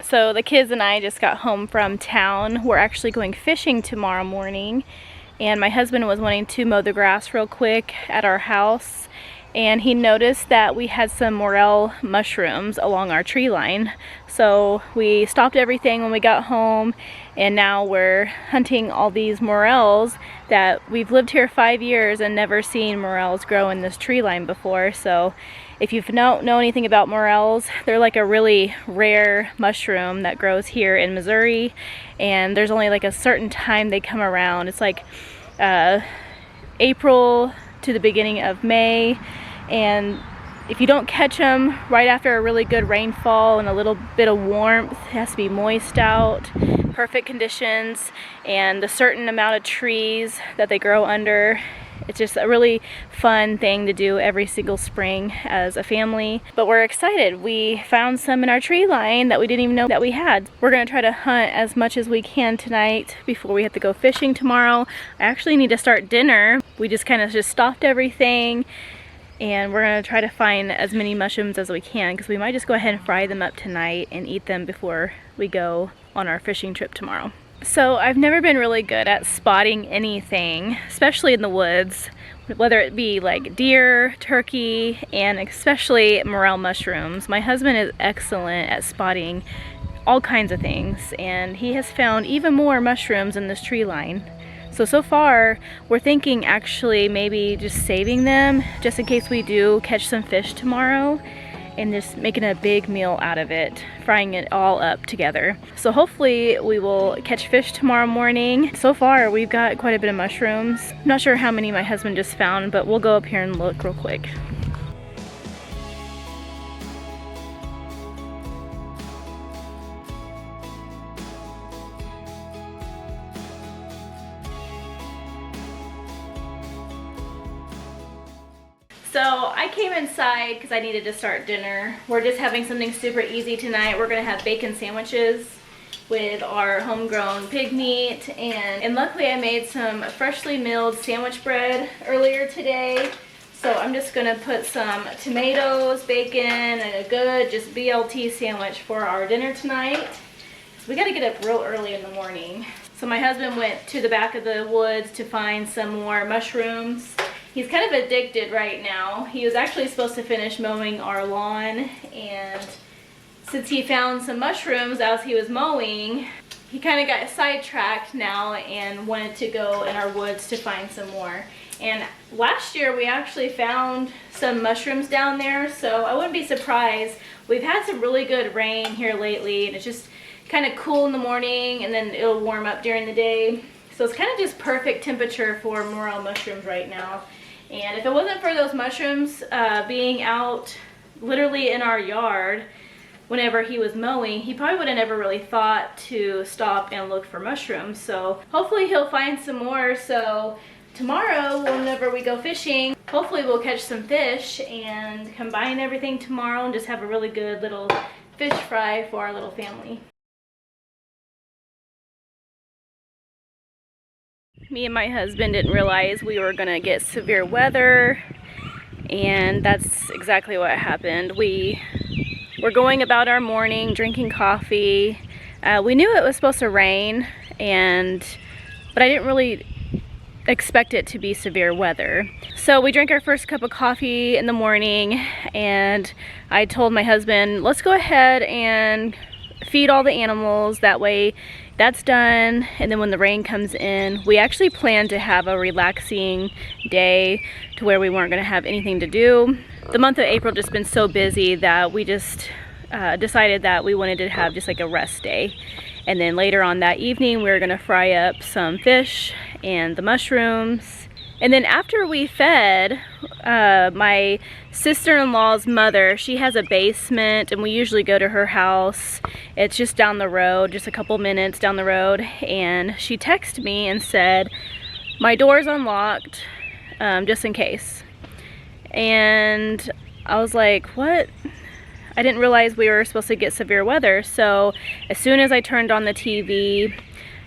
So the kids and I just got home from town. We're actually going fishing tomorrow morning, and my husband was wanting to mow the grass real quick at our house, and he noticed that we had some morel mushrooms along our tree line. So we stopped everything when we got home, and now we're hunting all these morels that we've lived here 5 years and never seen morels grow in this tree line before. So if you don't know anything about morels, they're like a really rare mushroom that grows here in Missouri, and there's only like a certain time they come around. It's like April to the beginning of May, and if you don't catch them right after a really good rainfall and a little bit of warmth, it has to be moist out, perfect conditions, and a certain amount of trees that they grow under. It's just a really fun thing to do every single spring as a family. But we're excited. We found some in our tree line that we didn't even know that we had. We're gonna try to hunt as much as we can tonight before we have to go fishing tomorrow. I actually need to start dinner. We just kind of stopped everything, and we're gonna try to find as many mushrooms as we can, because we might just go ahead and fry them up tonight and eat them before we go on our fishing trip tomorrow. So I've never been really good at spotting anything, especially in the woods, whether it be like deer, turkey, and especially morel mushrooms. My husband is excellent at spotting all kinds of things, and he has found even more mushrooms in this tree line. So far, we're thinking actually maybe just saving them just in case we do catch some fish tomorrow, and just making a big meal out of it, frying it all up together. So hopefully we will catch fish tomorrow morning. So far we've got quite a bit of mushrooms. I'm not sure how many my husband just found, but we'll go up here and look real quick. So I came inside because I needed to start dinner. We're just having something super easy tonight. We're gonna have bacon sandwiches with our homegrown pig meat, and luckily I made some freshly milled sandwich bread earlier today. So I'm just gonna put some tomatoes, bacon, and a good just BLT sandwich for our dinner tonight. So we gotta get up real early in the morning. So my husband went to the back of the woods to find some more mushrooms. He's kind of addicted right now. He was actually supposed to finish mowing our lawn, and since he found some mushrooms as he was mowing, he kind of got sidetracked now and wanted to go in our woods to find some more. And last year we actually found some mushrooms down there, so I wouldn't be surprised. We've had some really good rain here lately, and it's just kind of cool in the morning, and then it'll warm up during the day. So it's kind of just perfect temperature for morel mushrooms right now. And if it wasn't for those mushrooms being out literally in our yard whenever he was mowing, he probably would have never really thought to stop and look for mushrooms. So hopefully he'll find some more. So tomorrow, whenever we go fishing, hopefully we'll catch some fish and combine everything tomorrow and just have a really good little fish fry for our little family. Me and my husband didn't realize we were gonna get severe weather, and that's exactly what happened. We were going about our morning, drinking coffee. We knew it was supposed to rain, but I didn't really expect it to be severe weather. So we drank our first cup of coffee in the morning, and I told my husband, let's go ahead and feed all the animals. That way that's done, and then when the rain comes in, we actually planned to have a relaxing day to where we weren't going to have anything to do. The month of April just been so busy that we just decided that we wanted to have just like a rest day. And then later on that evening we were going to fry up some fish and the mushrooms. And then after we fed, my sister-in-law's mother, she has a basement, and we usually go to her house. It's just down the road, just a couple minutes down the road, and she texted me and said, my door's unlocked, just in case. And I was like, what? I didn't realize we were supposed to get severe weather. So as soon as I turned on the TV,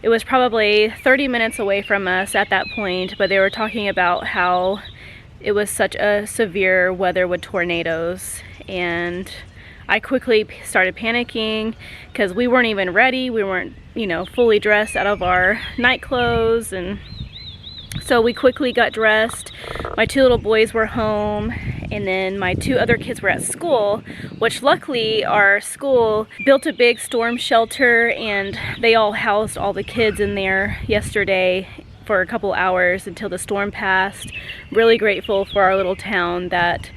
it was probably 30 minutes away from us at that point, but they were talking about how it was such a severe weather with tornadoes, and I quickly started panicking because we weren't even ready. We weren't, you know, fully dressed out of our night clothes, and so we quickly got dressed. My 2 little boys were home, and then my 2 other kids were at school, which luckily our school built a big storm shelter, and they all housed all the kids in there yesterday for a couple hours until the storm passed. Really grateful for our little town that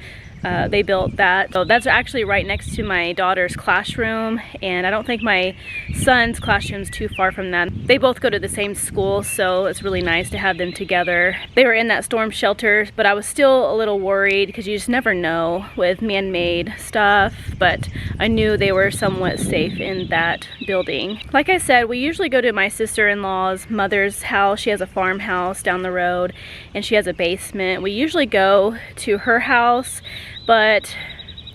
they built that. So that's actually right next to my daughter's classroom, and I don't think my son's classroom is too far from that. They both go to the same school, so it's really nice to have them together. They were in that storm shelter, but I was still a little worried because you just never know with man-made stuff, but I knew they were somewhat safe in that building. Like I said, we usually go to my sister-in-law's mother's house. She has a farmhouse down the road, and she has a basement. We usually go to her house, but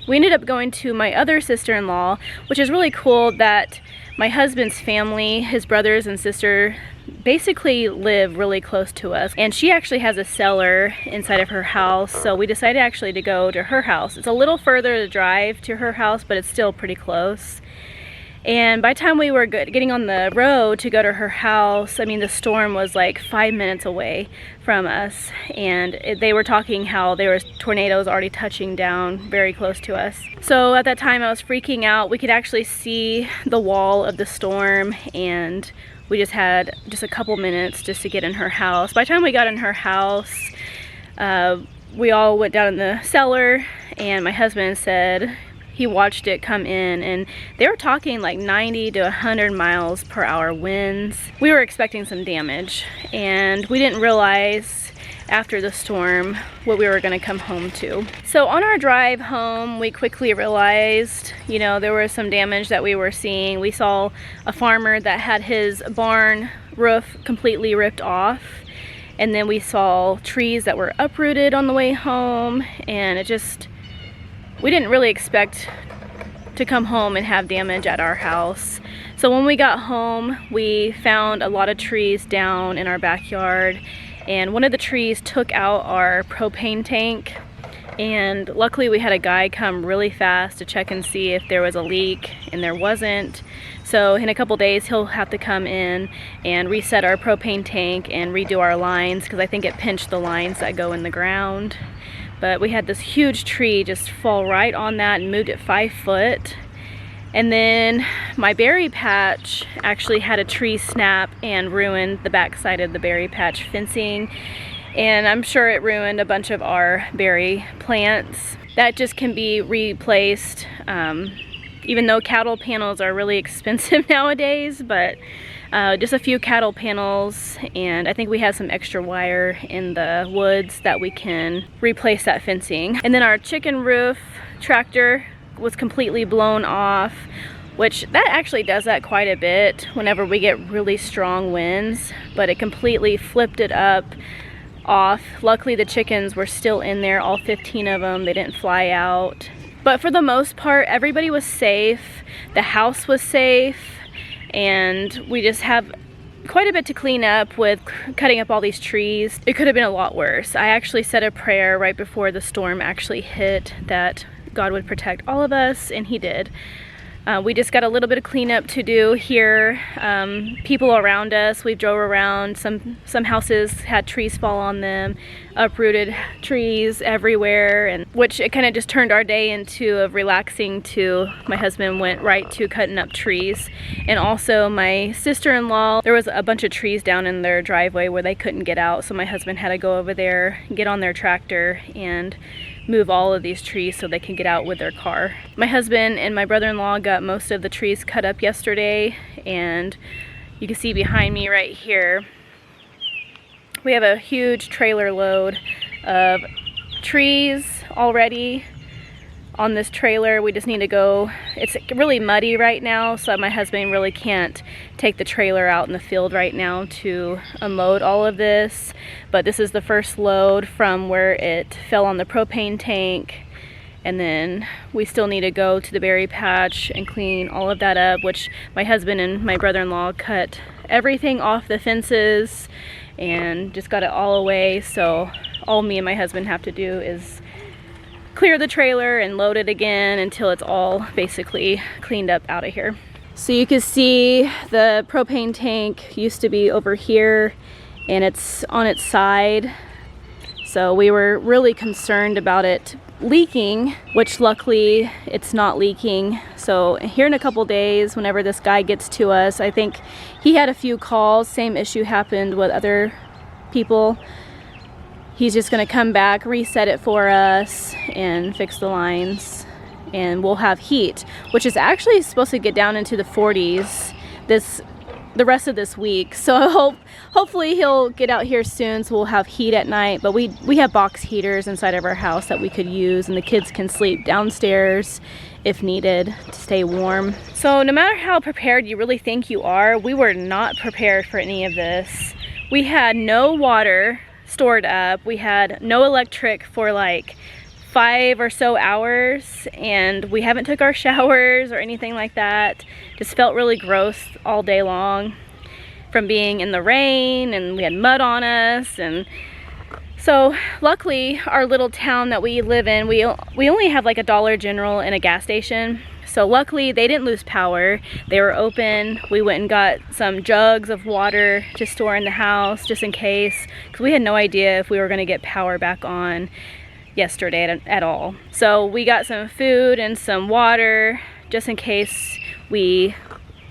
we ended up going to my other sister-in-law, which is really cool that my husband's family, his brothers and sister, basically live really close to us. And she actually has a cellar inside of her house, so we decided actually to go to her house. It's a little further to drive to her house, but it's still pretty close. And by the time we were getting on the road to go to her house, I mean, the storm was like 5 minutes away from us. And they were talking how there was tornadoes already touching down very close to us. So at that time I was freaking out. We could actually see the wall of the storm, and we just had just a couple minutes just to get in her house. By the time we got in her house, we all went down in the cellar, and my husband said he watched it come in, and they were talking like 90 to 100 miles per hour winds. We were expecting some damage, and we didn't realize after the storm what we were going to come home to. So on our drive home, we quickly realized, you know, there was some damage that we were seeing. We saw a farmer that had his barn roof completely ripped off, and then we saw trees that were uprooted on the way home, and it just, we didn't really expect to come home and have damage at our house. So when we got home, we found a lot of trees down in our backyard, and one of the trees took out our propane tank, and luckily we had a guy come really fast to check and see if there was a leak, and there wasn't. So in a couple days he'll have to come in and reset our propane tank and redo our lines, because I think it pinched the lines that go in the ground. But we had this huge tree just fall right on that and moved it 5 foot. And then my berry patch actually had a tree snap and ruined the backside of the berry patch fencing. And I'm sure it ruined a bunch of our berry plants. That just can be replaced, even though cattle panels are really expensive nowadays, but just a few cattle panels, and I think we have some extra wire in the woods that we can replace that fencing. And then our chicken roof tractor was completely blown off, which that actually does that quite a bit whenever we get really strong winds, but it completely flipped it up off. Luckily the chickens were still in there, all 15 of them. They didn't fly out. But for the most part, everybody was safe. The house was safe. And we just have quite a bit to clean up with cutting up all these trees. It could have been a lot worse. I actually said a prayer right before the storm actually hit that God would protect all of us, and he did. We just got a little bit of cleanup to do here. People around us, we drove around, some houses had trees fall on them, uprooted trees everywhere, and which it kind of just turned our day into of relaxing to, my husband went right to cutting up trees. And also my sister-in-law, there was a bunch of trees down in their driveway where they couldn't get out, so my husband had to go over there, get on their tractor, and move all of these trees so they can get out with their car. My husband and my brother-in-law got most of the trees cut up yesterday, and you can see behind me right here, we have a huge trailer load of trees already on this trailer. We just need to go, it's really muddy right now, so my husband really can't take the trailer out in the field right now to unload all of this. But this is the first load from where it fell on the propane tank, and then we still need to go to the berry patch and clean all of that up, which my husband and my brother-in-law cut everything off the fences and just got it all away. So all me and my husband have to do is clear the trailer and load it again until it's all basically cleaned up out of here. So you can see the propane tank used to be over here and it's on its side. So we were really concerned about it leaking, which luckily it's not leaking. So here in a couple days, whenever this guy gets to us, I think he had a few calls, same issue happened with other people. He's just gonna come back, reset it for us and fix the lines, and we'll have heat, which is actually supposed to get down into the 40s the rest of this week. So hopefully he'll get out here soon, so we'll have heat at night. But we have box heaters inside of our house that we could use, and the kids can sleep downstairs if needed to stay warm. So no matter how prepared you really think you are, we were not prepared for any of this. We had no water stored up. We had no electric for like 5 or so hours, and we haven't took our showers or anything like that. Just felt really gross all day long from being in the rain, and we had mud on us. And so luckily our little town that we live in, we only have like a Dollar General and a gas station. So luckily they didn't lose power. They were open. We went and got some jugs of water to store in the house just in case, because we had no idea if we were going to get power back on yesterday at all. So we got some food and some water just in case we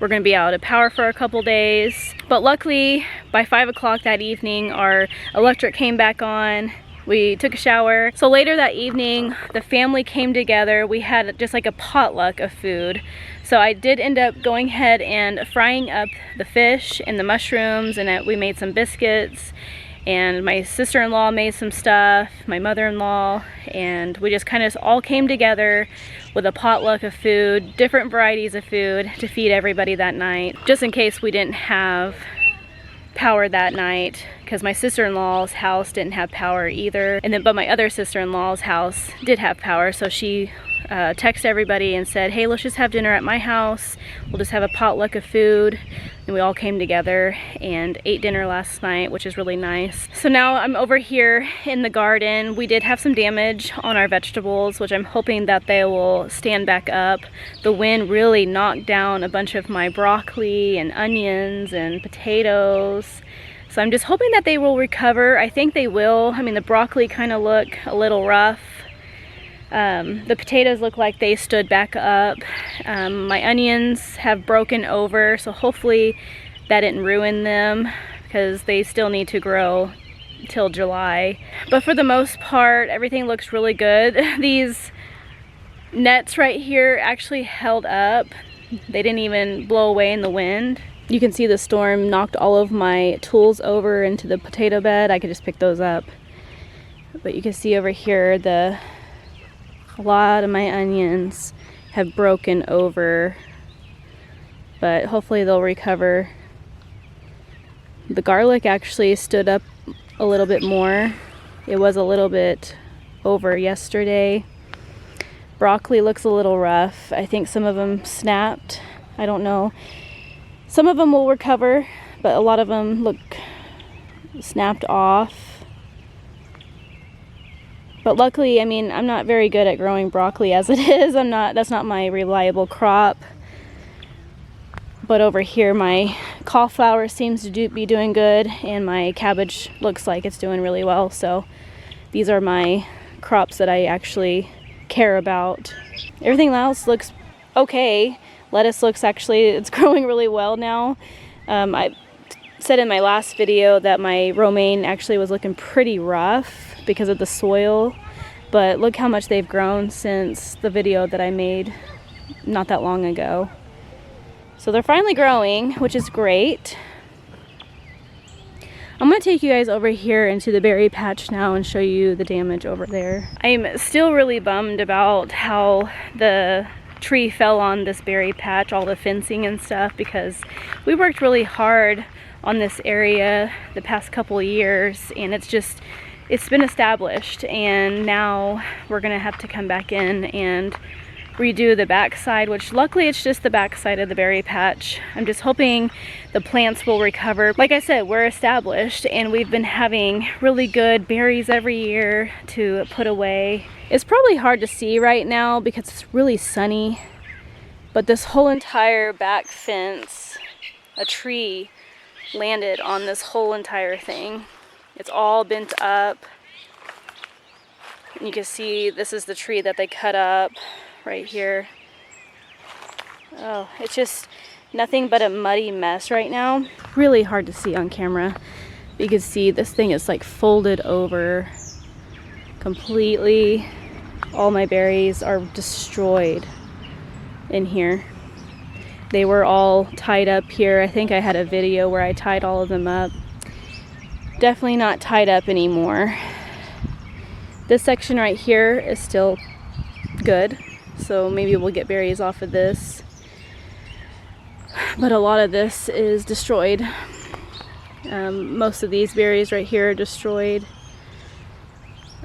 were going to be out of power for a couple days. But luckily by 5 o'clock that evening our electric came back on. We took a shower. So later that evening the family came together. We had just like a potluck of food. So I did end up going ahead and frying up the fish and the mushrooms, and we made some biscuits. And my sister-in-law made some stuff, my mother-in-law, and we just kind of all came together with a potluck of food, different varieties of food to feed everybody that night, just in case we didn't have power that night, because my sister-in-law's house didn't have power either. But my other sister-in-law's house did have power, so she texted everybody and said, hey, let's just have dinner at my house. We'll just have a potluck of food. And we all came together and ate dinner last night, which is really nice. So now I'm over here in the garden. We did have some damage on our vegetables, which I'm hoping that they will stand back up. The wind really knocked down a bunch of my broccoli and onions and potatoes. So I'm just hoping that they will recover. I think they will. I mean, the broccoli kind of look a little rough. The potatoes look like they stood back up. My onions have broken over, so hopefully that didn't ruin them, because they still need to grow till July. But for the most part, everything looks really good. These nets right here actually held up. They didn't even blow away in the wind. You can see the storm knocked all of my tools over into the potato bed. I could just pick those up. But you can see over here a lot of my onions have broken over, but hopefully they'll recover. The garlic actually stood up a little bit more. It was a little bit over yesterday. Broccoli looks a little rough. I think some of them snapped. I don't know. Some of them will recover, but a lot of them look snapped off. But luckily, I mean, I'm not very good at growing broccoli as it is. That's not my reliable crop. But over here, my cauliflower seems to be doing good, and my cabbage looks like it's doing really well. So these are my crops that I actually care about. Everything else looks okay. Lettuce looks it's growing really well now. I said in my last video that my romaine actually was looking pretty rough because of the soil, but look how much they've grown since the video that I made not that long ago. So they're finally growing, which is great. I'm going to take you guys over here into the berry patch now and show you the damage over there. I'm still really bummed about how the tree fell on this berry patch, all the fencing and stuff, because we worked really hard on this area the past couple of years, and it's been established, and now we're gonna have to come back in and redo the backside, which luckily it's just the backside of the berry patch. I'm just hoping the plants will recover. Like I said, we're established and we've been having really good berries every year to put away. It's probably hard to see right now because it's really sunny, but this whole entire back fence, a tree landed on this whole entire thing. It's all bent up. And you can see this is the tree that they cut up right here. Oh, it's just nothing but a muddy mess right now. Really hard to see on camera. You can see this thing is like folded over completely. All my berries are destroyed in here. They were all tied up here. I think I had a video where I tied all of them up. Definitely not tied up anymore. This section right here is still good, so maybe we'll get berries off of this. But a lot of this is destroyed. Most of these berries right here are destroyed.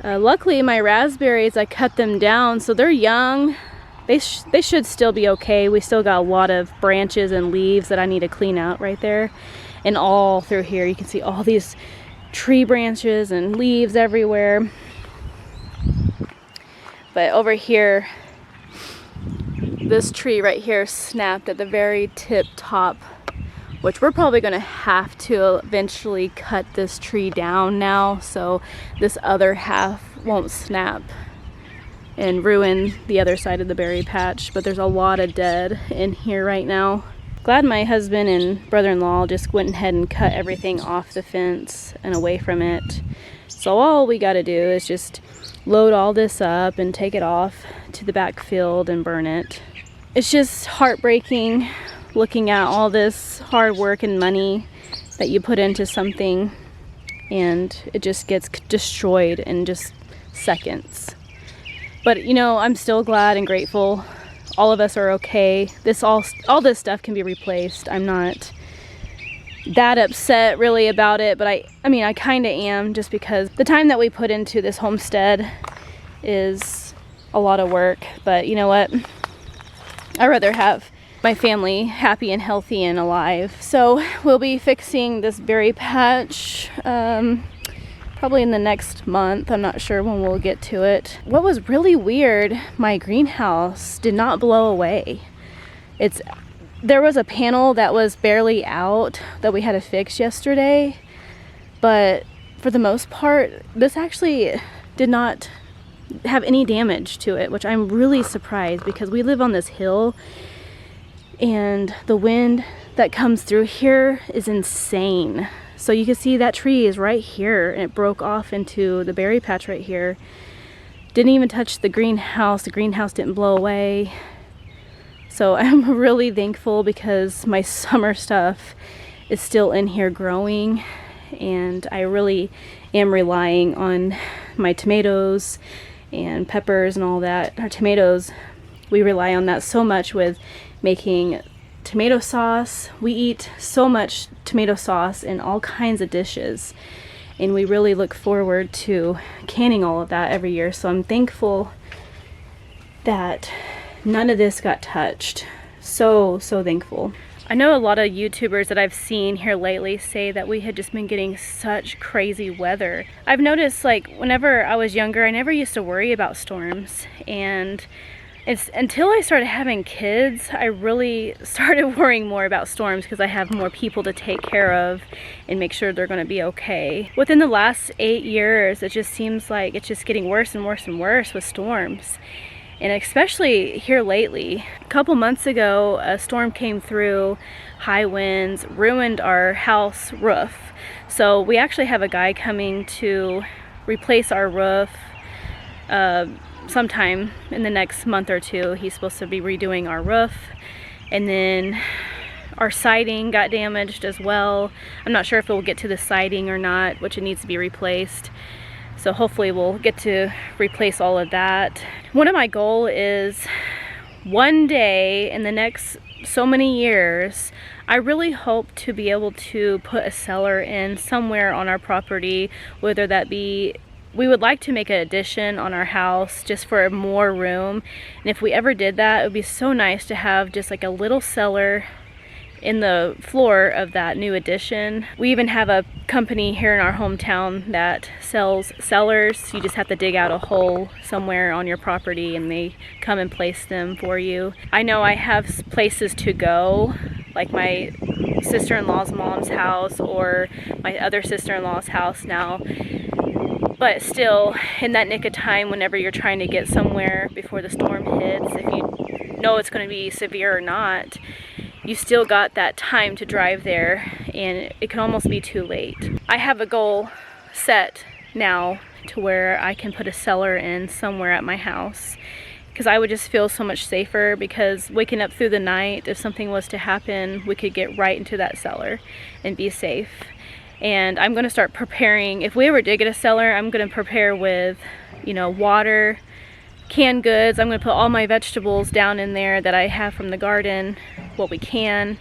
Luckily my raspberries, I cut them down so they're young. They should still be okay. We still got a lot of branches and leaves that I need to clean out right there. And all through here you can see all these tree branches and leaves everywhere. But over here, this tree right here snapped at the very tip top, which we're probably going to have to eventually cut this tree down now so this other half won't snap and ruin the other side of the berry patch. But there's a lot of dead in here right now. Glad my husband and brother-in-law just went ahead and cut everything off the fence and away from it. So all we got to do is just load all this up and take it off to the back field and burn it. It's just heartbreaking looking at all this hard work and money that you put into something and it just gets destroyed in just seconds. But you know, I'm still glad and grateful. All of us are okay. All this stuff can be replaced. I'm not that upset really about it, but I mean I kind of am, just because the time that we put into this homestead is a lot of work. But you know what, I'd rather have my family happy and healthy and alive. So we'll be fixing this berry patch probably in the next month. I'm not sure when we'll get to it. What was really weird, my greenhouse did not blow away. There was a panel that was barely out that we had to fix yesterday, but for the most part, this actually did not have any damage to it, which I'm really surprised because we live on this hill and the wind that comes through here is insane. So you can see that tree is right here and it broke off into the berry patch right here. Didn't even touch the greenhouse. The greenhouse didn't blow away. So I'm really thankful because my summer stuff is still in here growing, and I really am relying on my tomatoes and peppers and all that. Our tomatoes, we rely on that so much with making tomato sauce. We eat so much tomato sauce in all kinds of dishes, and we really look forward to canning all of that every year. So I'm thankful that none of this got touched. So thankful. I know a lot of YouTubers that I've seen here lately say that we had just been getting such crazy weather. I've noticed, like, whenever I was younger, I never used to worry about storms, and it's until I started having kids, I really started worrying more about storms because I have more people to take care of and make sure they're going to be okay. Within the last 8 years, it just seems like it's just getting worse and worse and worse with storms. And especially here lately. A couple months ago, a storm came through, high winds, ruined our house roof. So we actually have a guy coming to replace our roof sometime in the next month or two. He's supposed to be redoing our roof. And then our siding got damaged as well. I'm not sure if it will get to the siding or not, which it needs to be replaced. So hopefully we'll get to replace all of that. One of my goals is one day in the next so many years, I really hope to be able to put a cellar in somewhere on our property, whether that be We would like to make an addition on our house just for more room. And if we ever did that, it would be so nice to have just like a little cellar in the floor of that new addition. We even have a company here in our hometown that sells cellars. You just have to dig out a hole somewhere on your property and they come and place them for you. I know I have places to go, like my sister-in-law's mom's house or my other sister-in-law's house now. But still, in that nick of time, whenever you're trying to get somewhere before the storm hits, if you know it's going to be severe or not, you still got that time to drive there, and it can almost be too late. I have a goal set now to where I can put a cellar in somewhere at my house, because I would just feel so much safer, because waking up through the night, if something was to happen, we could get right into that cellar and be safe. And I'm going to start preparing. If we ever did get a cellar, I'm going to prepare with, you know, water, canned goods. I'm going to put all my vegetables down in there that I have from the garden, what we can,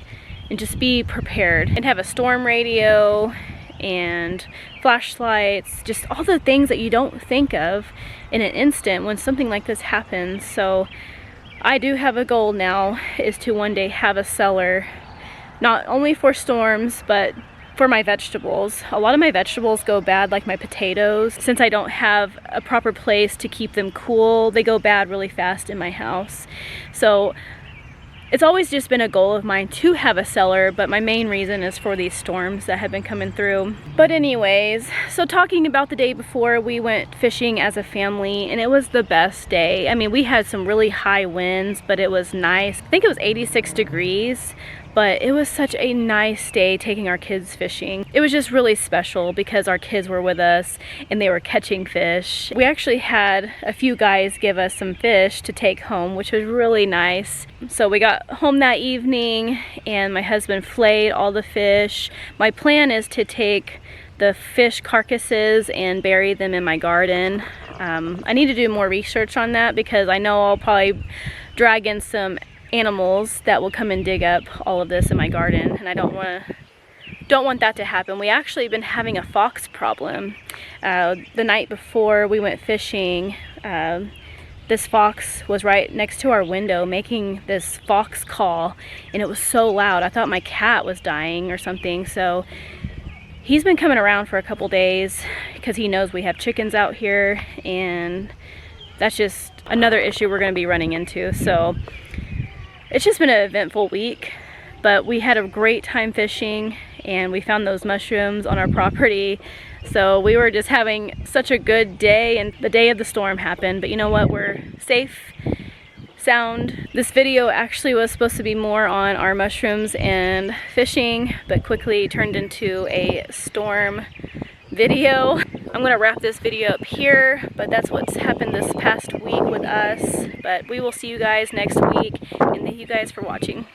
and just be prepared. And have a storm radio and flashlights, just all the things that you don't think of in an instant when something like this happens. So I do have a goal now, is to one day have a cellar, not only for storms, but for my vegetables. A lot of my vegetables go bad, like my potatoes. Since I don't have a proper place to keep them cool, they go bad really fast in my house. So it's always just been a goal of mine to have a cellar, but my main reason is for these storms that have been coming through. But anyways, so talking about the day before, we went fishing as a family, and it was the best day. I mean, we had some really high winds, but it was nice. I think it was 86 degrees. But it was such a nice day taking our kids fishing. It was just really special because our kids were with us and they were catching fish. We actually had a few guys give us some fish to take home, which was really nice. So we got home that evening and my husband filleted all the fish. My plan is to take the fish carcasses and bury them in my garden. I need to do more research on that because I know I'll probably drag in some animals that will come and dig up all of this in my garden, and I don't want that to happen. We actually been having a fox problem. The night before we went fishing, this fox was right next to our window making this fox call, and it was so loud. I thought my cat was dying or something. So he's been coming around for a couple days because he knows we have chickens out here, and that's just another issue we're going to be running into. So it's just been an eventful week, but we had a great time fishing and we found those mushrooms on our property. So we were just having such a good day, and the day of the storm happened. But you know what? We're safe, sound. This video actually was supposed to be more on our mushrooms and fishing, but quickly turned into a storm video. I'm gonna wrap this video up here, but that's what's happened this past week with us. But we will see you guys next week, and thank you guys for watching.